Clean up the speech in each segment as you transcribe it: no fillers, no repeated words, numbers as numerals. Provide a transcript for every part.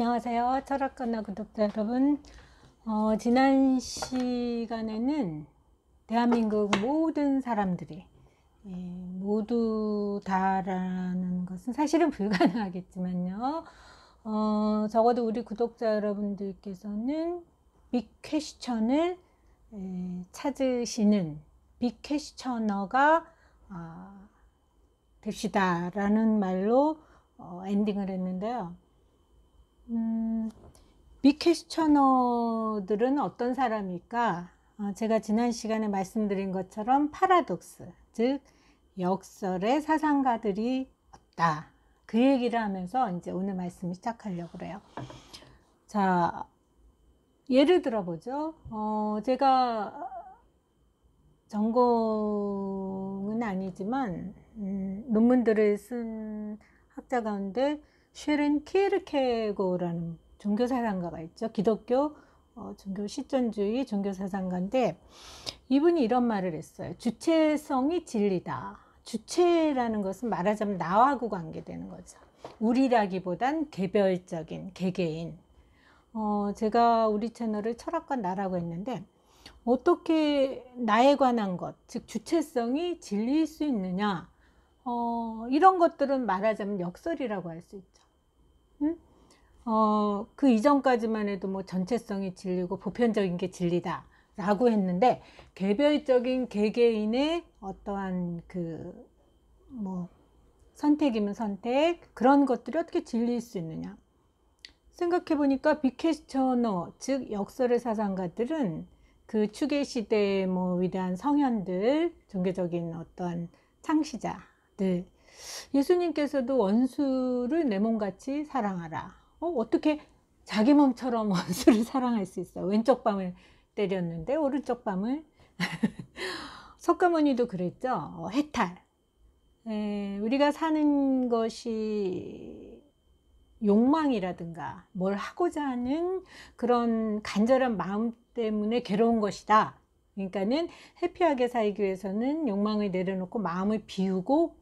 안녕하세요. 철학가나 구독자 여러분. 지난 시간에는 대한민국 모든 사람들이 모두 다라는 것은 사실은 불가능하겠지만요. 적어도 우리 구독자 여러분들께서는 빅 퀘스천을 찾으시는 빅 퀘스천어가 됩시다라는 말로 엔딩을 했는데요. 빅 퀘스천어들은 어떤 사람일까? 제가 지난 시간에 말씀드린 것처럼 파라독스, 즉 역설의 사상가들이 없다. 그 얘기를 하면서 이제 오늘 말씀을 시작하려고 그래요. 자, 예를 들어보죠. 제가 전공은 아니지만 논문들을 쓴 학자 가운데 쉐른 키르케고라는 종교사상가가 있죠. 기독교 종교 실존주의 종교사상가인데 이분이 이런 말을 했어요. 주체성이 진리다. 주체라는 것은 말하자면 나하고 관계되는 거죠. 우리라기보단 개별적인 개개인. 제가 우리 채널을 철학과 나라고 했는데 어떻게 나에 관한 것, 즉 주체성이 진리일 수 있느냐, 이런 것들은 말하자면 역설이라고 할 수 있죠. 그 이전까지만 해도 뭐 전체성이 진리고 보편적인 게 진리다 라고 했는데 개별적인 개개인의 어떠한 선택이면 선택, 그런 것들이 어떻게 진리일 수 있느냐 생각해 보니까 빅 퀘스천어, 즉 역설의 사상가들은 그 추계 시대의 위대한 성현들, 종교적인 어떠한 창시자들, 예수님께서도 원수를 내 몸같이 사랑하라. 어떻게 자기 몸처럼 원수를 사랑할 수 있어요? 왼쪽 밤을 때렸는데 오른쪽 밤을. 석가모니도 그랬죠. 해탈. 우리가 사는 것이 욕망이라든가 뭘 하고자 하는 그런 간절한 마음 때문에 괴로운 것이다. 그러니까는 해피하게 살기 위해서는 욕망을 내려놓고 마음을 비우고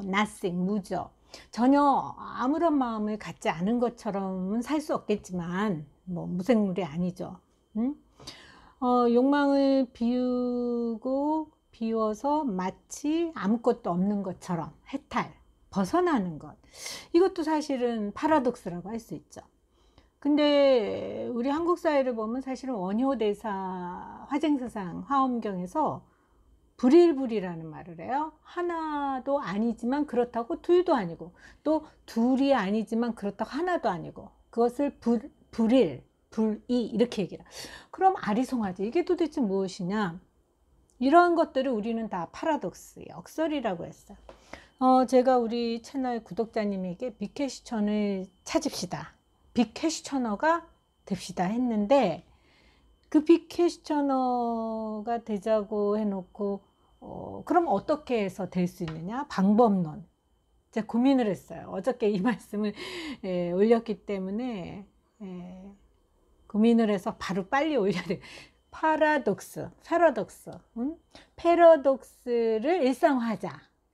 nothing, 무저, 전혀 아무런 마음을 갖지 않은 것처럼은 살 수 없겠지만 무생물이 아니죠. 욕망을 비워서 마치 아무것도 없는 것처럼 해탈, 벗어나는 것, 이것도 사실은 파라독스라고 할 수 있죠. 근데 우리 한국 사회를 보면 사실은 원효대사 화쟁사상 화엄경에서 불일불이라는 말을 해요. 하나도 아니지만 그렇다고 둘도 아니고, 또 둘이 아니지만 그렇다고 하나도 아니고, 그것을 불일, 불이 이렇게 얘기해요. 그럼 아리송하지. 이게 도대체 무엇이냐? 이런 것들을 우리는 다 파라독스, 역설이라고 했어요. 제가 우리 채널 구독자님에게 빅 퀘스천을 찾읍시다, 빅 퀘스천어가 됩시다 했는데, 그 빅 퀘스천어가 되자고 해놓고 그럼 어떻게 해서 될 수 있느냐? 방법론. 제가 고민을 했어요. 어저께 이 말씀을 올렸기 때문에 고민을 해서 바로 빨리 올려야 돼요. 파라독스, 패러독스를 일상화하자.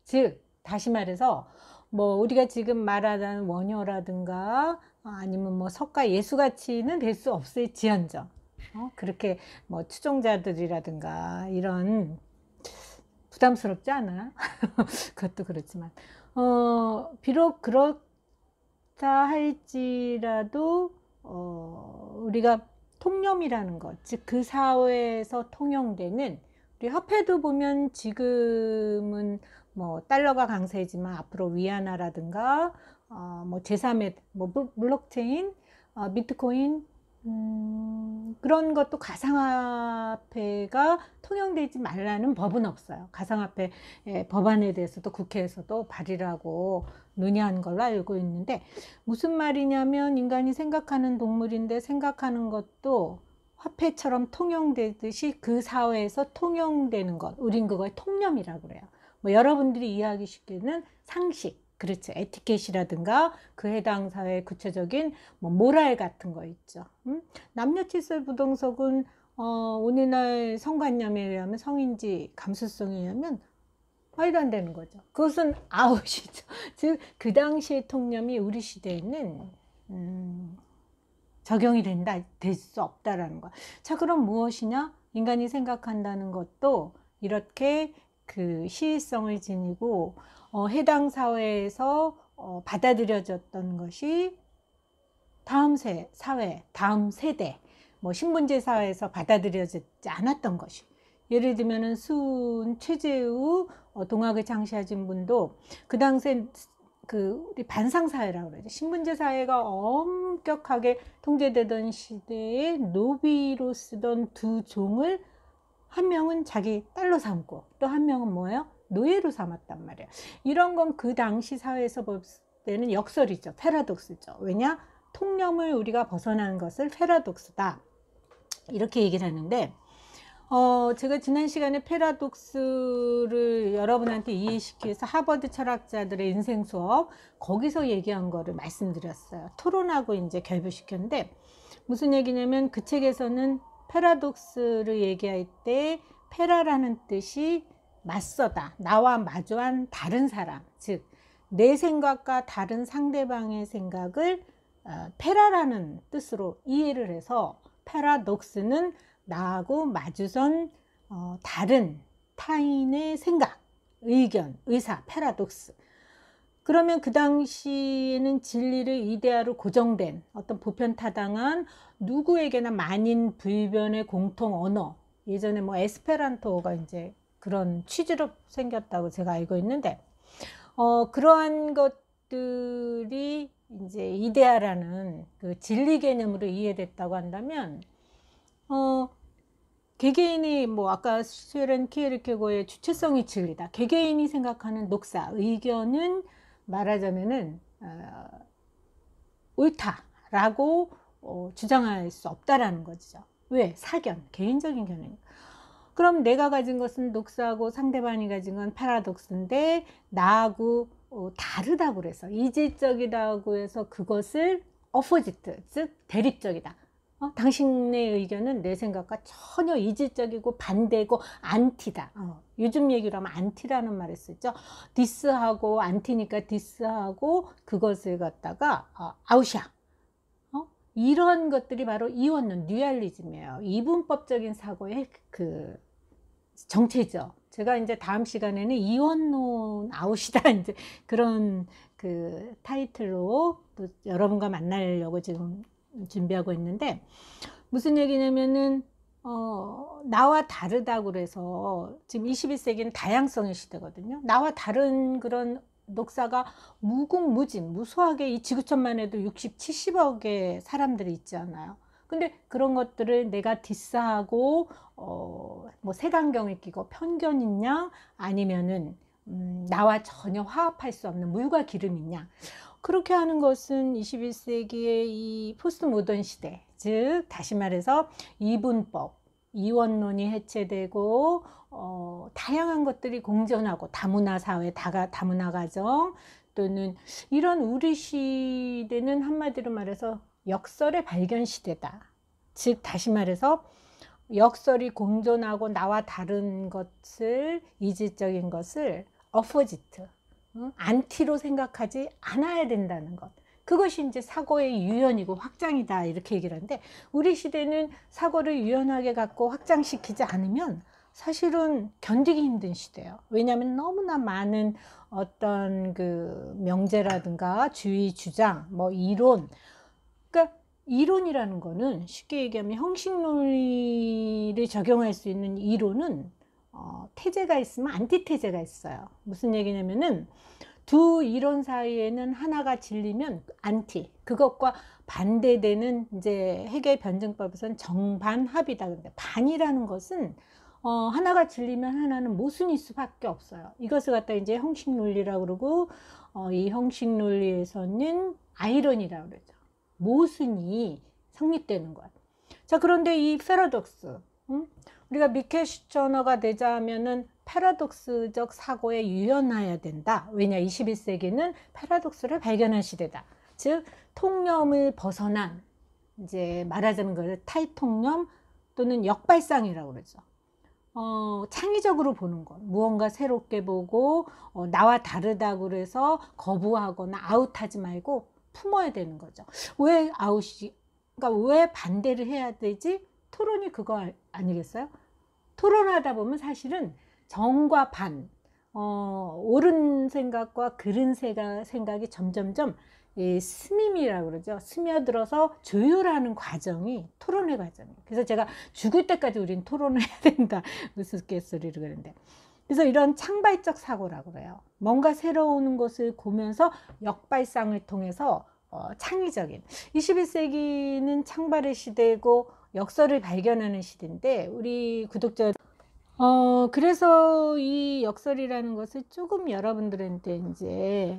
즉 다시 말해서 우리가 지금 말하는 원효라든가 아니면 석가 예수같이는 될 수 없을지언정 그렇게 추종자들이라든가 이런, 부담스럽지 않아? 그것도 그렇지만 비록 그렇다 할지라도 우리가 통념이라는 것, 즉 그 사회에서 통용되는, 우리 화폐도 보면 지금은 달러가 강세지만 앞으로 위안화라든가 제3의 블록체인, 비트코인, 그런 것도 가상화폐가 통용되지 말라는 법은 없어요. 가상화폐 법안에 대해서도 국회에서도 발의를 하고 논의한 걸로 알고 있는데, 무슨 말이냐면 인간이 생각하는 동물인데 생각하는 것도 화폐처럼 통용되듯이 그 사회에서 통용되는 것, 우린 그걸 통념이라고 그래요. 여러분들이 이해하기 쉽게는 상식, 그렇죠. 에티켓이라든가 그 해당 사회의 구체적인 모랄 같은 거 있죠. 남녀칠설 부동석은 오늘날 성관념에 의하면, 성인지 감수성에 의하면 말도 안 되는 거죠. 그것은 아웃이죠. 즉 그 당시의 통념이 우리 시대에는 적용이 된다, 될 수 없다라는 거. 자, 그럼 무엇이냐? 인간이 생각한다는 것도 이렇게 그 시의성을 지니고 해당 사회에서 받아들여졌던 것이 다음 사회, 다음 세대, 뭐 신분제 사회에서 받아들여지지 않았던 것이. 예를 들면은 수은, 최재우, 동학을 창시하신 분도 그 당시에 우리 반상사회라고 그러죠. 신분제 사회가 엄격하게 통제되던 시대에 노비로 쓰던 두 종을 한 명은 자기 딸로 삼고 또 한 명은 뭐예요? 노예로 삼았단 말이에요. 이런 건 그 당시 사회에서 볼 때는 역설이죠. 패러독스죠. 왜냐? 통념을 우리가 벗어나는 것을 패러독스다, 이렇게 얘기를 하는데, 제가 지난 시간에 패러독스를 여러분한테 이해시키기 위해서 하버드 철학자들의 인생 수업, 거기서 얘기한 거를 말씀드렸어요. 토론하고 이제 결부시켰는데, 무슨 얘기냐면 그 책에서는 패러독스를 얘기할 때 패라라는 뜻이 맞서다, 나와 마주한 다른 사람, 즉 내 생각과 다른 상대방의 생각을 패라라는 뜻으로 이해를 해서, 패러독스는 나하고 마주선 다른 타인의 생각, 의견, 의사, 패러독스. 그러면 그 당시에는 진리를 이데아로 고정된 어떤 보편타당한 누구에게나 만인 불변의 공통 언어, 예전에 뭐 에스페란토가 이제 그런 취지로 생겼다고 제가 알고 있는데, 그러한 것들이 이제 이데아라는 그 진리 개념으로 이해됐다고 한다면, 개개인이 뭐 아까 쉐렌 키에르케고의 주체성이 진리다, 개개인이 생각하는 녹사, 의견은 말하자면은 옳다라고 주장할 수 없다라는 거죠. 왜? 사견, 개인적인 견해니까. 그럼 내가 가진 것은 녹사고 상대방이 가진 건 패러독스인데, 나하고 다르다고 그래서, 이질적이다고 해서 그것을 어포지트, 즉 대립적이다. 당신의 의견은 내 생각과 전혀 이질적이고 반대고 안티다. 요즘 얘기로 하면 안티라는 말을 쓰죠. 디스하고, 안티니까 디스하고, 그것을 갖다가 아웃이야. 이런 것들이 바로 이원론, 듀얼리즘이에요. 이분법적인 사고의 그 정체죠. 제가 이제 다음 시간에는 이원론 아웃이다, 이제 그런 그 타이틀로 또 여러분과 만나려고 지금 준비하고 있는데, 무슨 얘기냐면은 나와 다르다고 그래서, 지금 21세기는 다양성의 시대거든요. 나와 다른 그런 녹사가 무궁무진, 무수하게 이 지구촌만 해도 60, 70억의 사람들이 있지 않아요. 근데 그런 것들을 내가 디스하고 뭐 색안경을 끼고 편견 있냐, 아니면은 나와 전혀 화합할 수 없는 물과 기름이냐, 그렇게 하는 것은 21세기의 이 포스트 모던 시대, 즉 다시 말해서 이분법, 이원론이 해체되고 다양한 것들이 공존하고, 다문화 사회, 다문화 가정, 또는 이런 우리 시대는 한마디로 말해서 역설의 발견 시대다. 즉 다시 말해서 역설이 공존하고 나와 다른 것을, 이질적인 것을 어포지트, 안티로 생각하지 않아야 된다는 것. 그것이 이제 사고의 유연이고 확장이다, 이렇게 얘기를 하는데, 우리 시대는 사고를 유연하게 갖고 확장시키지 않으면 사실은 견디기 힘든 시대예요. 왜냐하면 너무나 많은 어떤 그 명제라든가 주의, 주장, 뭐 이론, 그러니까 이론이라는 거는 쉽게 얘기하면 형식론리를 적용할 수 있는 이론은 태제가 있으면 안티태제가 있어요. 무슨 얘기냐면은 두 이론 사이에는 하나가 진리면 안티, 그것과 반대되는 이제 해겔 변증법에서는 정반합이다. 근데 반이라는 것은 하나가 진리면 하나는 모순일 수밖에 없어요. 이것을 갖다 이제 형식 논리라고 그러고, 이 형식 논리에서는 아이러니라고 그러죠. 모순이 성립되는 거야. 자, 그런데 이 패러독스, 우리가 미켈 슈처너가 되자 하면은 패러독스적 사고에 유연해야 된다. 왜냐, 21세기는 패러독스를 발견한 시대다. 즉 통념을 벗어난, 이제 말하자면 그 탈통념 또는 역발상이라고 그러죠. 창의적으로 보는 것, 무언가 새롭게 보고 나와 다르다고 그래서 거부하거나 아웃하지 말고 품어야 되는 거죠. 왜 아웃이 그러니까 왜 반대를 해야 되지? 토론이 그거 아니겠어요? 토론하다 보면 사실은 정과 반, 옳은 생각과 그른 생각이 점점점 스밈이라고 그러죠. 스며들어서 조율하는 과정이 토론의 과정이에요. 그래서 제가 죽을 때까지 우린 토론을 해야 된다. 우스갯소리로 그러는데. 그래서 이런 창발적 사고라고 그래요. 뭔가 새로운 것을 보면서 역발상을 통해서 창의적인 21세기는 창발의 시대고 역설을 발견하는 시대인데 우리 구독자 그래서 이 역설이라는 것을 조금 여러분들한테 이제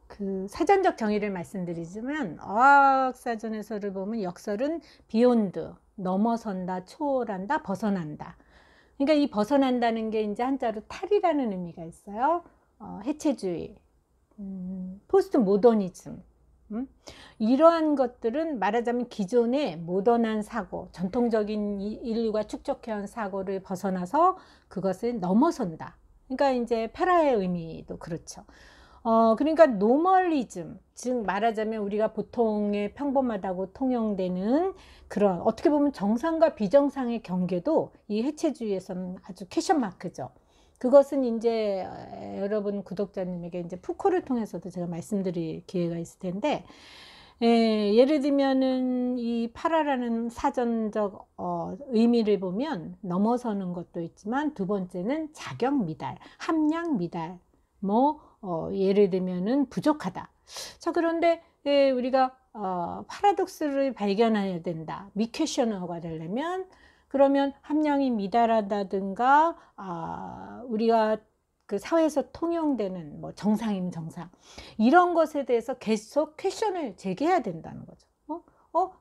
그 사전적 정의를 말씀드리지만 어학사전에서를 보면 역설은 비욘드, 넘어선다, 초월한다, 벗어난다. 그러니까 이 벗어난다는 게 이제 한자로 탈이라는 의미가 있어요. 해체주의, 포스트 모더니즘. 이러한 것들은 말하자면 기존의 모던한 사고, 전통적인 인류가 축적해온 사고를 벗어나서 그것을 넘어선다. 그러니까 이제 페라의 의미도 그렇죠. 그러니까 노멀리즘, 즉 말하자면 우리가 보통의 평범하다고 통용되는 그런 어떻게 보면 정상과 비정상의 경계도 이 해체주의에서는 아주 퀘션 마크죠. 그것은 이제 여러분 구독자님에게 이제 푸코를 통해서도 제가 말씀드릴 기회가 있을 텐데, 예를 들면은 이 파라라는 사전적 의미를 보면 넘어서는 것도 있지만 두 번째는 자격 미달, 함량 미달, 뭐 예를 들면은 부족하다. 자, 그런데 우리가 파라독스를 발견해야 된다. 미퀘셔너가 되려면 그러면 함량이 미달하다든가 우리가 그 사회에서 통용되는 뭐 정상이면 정상 이런 것에 대해서 계속 퀘션을 제기해야 된다는 거죠.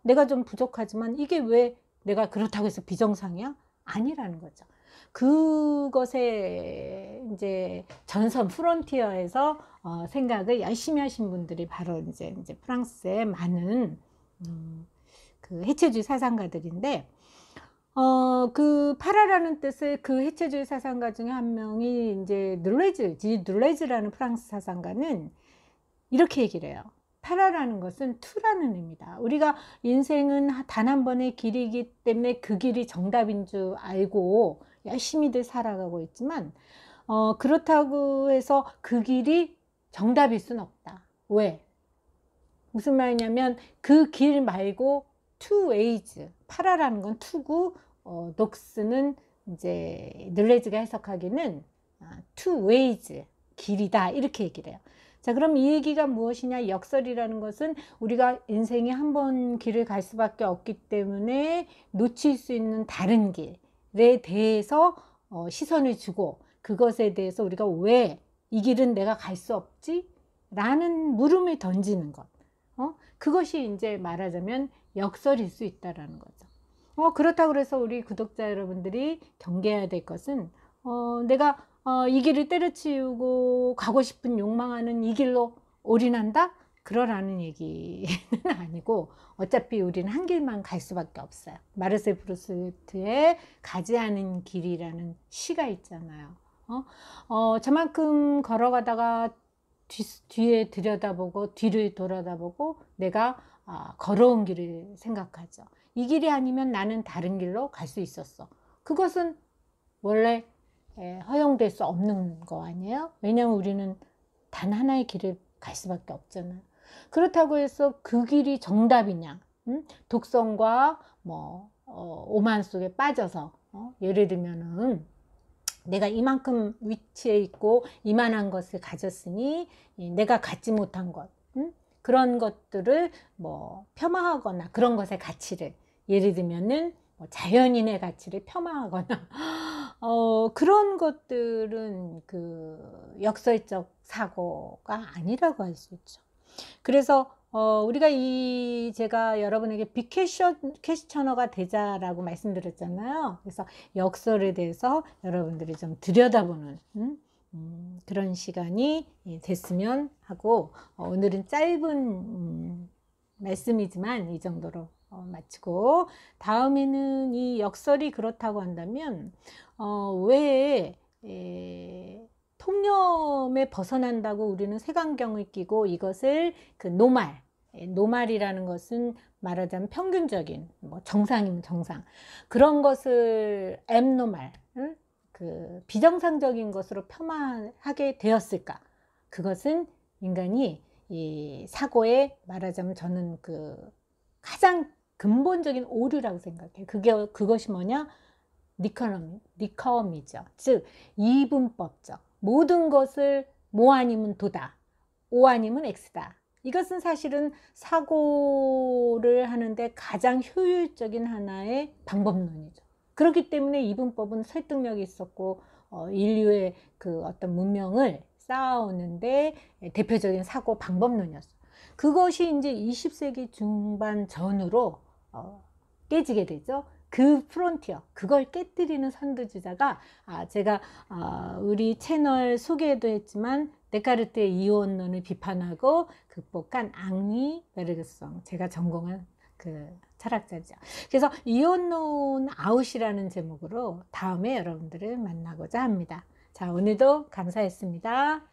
내가 좀 부족하지만 이게 왜 내가 그렇다고 해서 비정상이야? 아니라는 거죠. 그것에 이제 전선 프론티어에서 생각을 열심히 하신 분들이 바로 이제 프랑스의 많은 그 해체주의 사상가들인데, 그 파라라는 뜻을 그 해체주의 사상가 중에 한 명이 이제 눌레즈라는 프랑스 사상가는 이렇게 얘기를 해요. 파라라는 것은 투라는 의미다. 우리가 인생은 단 한 번의 길이기 때문에 그 길이 정답인 줄 알고 열심히들 살아가고 있지만 그렇다고 해서 그 길이 정답일 수는 없다. 왜? 무슨 말이냐면 그 길 말고 two ways, 파라라는 건 투고 독스는 이제 늘레즈가 해석하기는 two ways, 길이다 이렇게 얘기를 해요. 자, 그럼 이 얘기가 무엇이냐? 역설이라는 것은 우리가 인생에 한 번 길을 갈 수밖에 없기 때문에 놓칠 수 있는 다른 길에 대해서 시선을 주고 그것에 대해서 우리가 왜 이 길은 내가 갈 수 없지? 라는 물음을 던지는 것. 그것이 이제 말하자면 역설일 수 있다라는 거죠. 그렇다고 그래서 우리 구독자 여러분들이 경계해야 될 것은 내가 이 길을 때려치우고 가고 싶은 욕망하는 이 길로 올인한다? 그러라는 얘기는 아니고 어차피 우리는 한 길만 갈 수밖에 없어요. 마르셀 프루스트의 가지 않은 길이라는 시가 있잖아요. 저만큼 걸어가다가 뒤에 들여다보고 뒤를 돌아다보고 내가 걸어온 길을 생각하죠. 이 길이 아니면 나는 다른 길로 갈 수 있었어. 그것은 원래 허용될 수 없는 거 아니에요? 왜냐하면 우리는 단 하나의 길을 갈 수밖에 없잖아요. 그렇다고 해서 그 길이 정답이냐? 독성과 뭐 오만 속에 빠져서 예를 들면은 내가 이만큼 위치에 있고 이만한 것을 가졌으니 내가 갖지 못한 것, 그런 것들을 뭐 폄하하거나 그런 것의 가치를 예를 들면은 자연인의 가치를 폄하하거나 그런 것들은 그 역설적 사고가 아니라고 할 수 있죠. 그래서 우리가 제가 여러분에게 빅퀘스처너가 되자라고 말씀드렸잖아요. 그래서 역설에 대해서 여러분들이 좀 들여다보는 그런 시간이 됐으면 하고, 오늘은 짧은 말씀이지만 이 정도로 마치고, 다음에는 이 역설이 그렇다고 한다면 왜 통념에 벗어난다고 우리는 색안경을 끼고 이것을 그 노말, 노말이라는 것은 말하자면 평균적인, 뭐 정상이면 정상, 그런 것을 abnormal, 그 비정상적인 것으로 폄하하게 되었을까? 그것은 인간이 이 사고에 말하자면 저는 그 가장 근본적인 오류라고 생각해요. 그것이 뭐냐? 니커미죠. 즉 이분법적. 모든 것을 뭐 아니면 도다, O 아니면 X다. 이것은 사실은 사고를 하는데 가장 효율적인 하나의 방법론이죠. 그렇기 때문에 이분법은 설득력이 있었고 인류의 그 어떤 문명을 쌓아오는데 대표적인 사고 방법론이었어요. 그것이 이제 20세기 중반 전후로 깨지게 되죠. 그 프론티어, 그걸 깨뜨리는 선두주자가 제가 우리 채널 소개도 했지만 데카르트의 이원론을 비판하고 극복한 앙리 베르그송, 제가 전공한 그 철학자죠. 그래서 이원론 아웃이라는 제목으로 다음에 여러분들을 만나고자 합니다. 자, 오늘도 감사했습니다.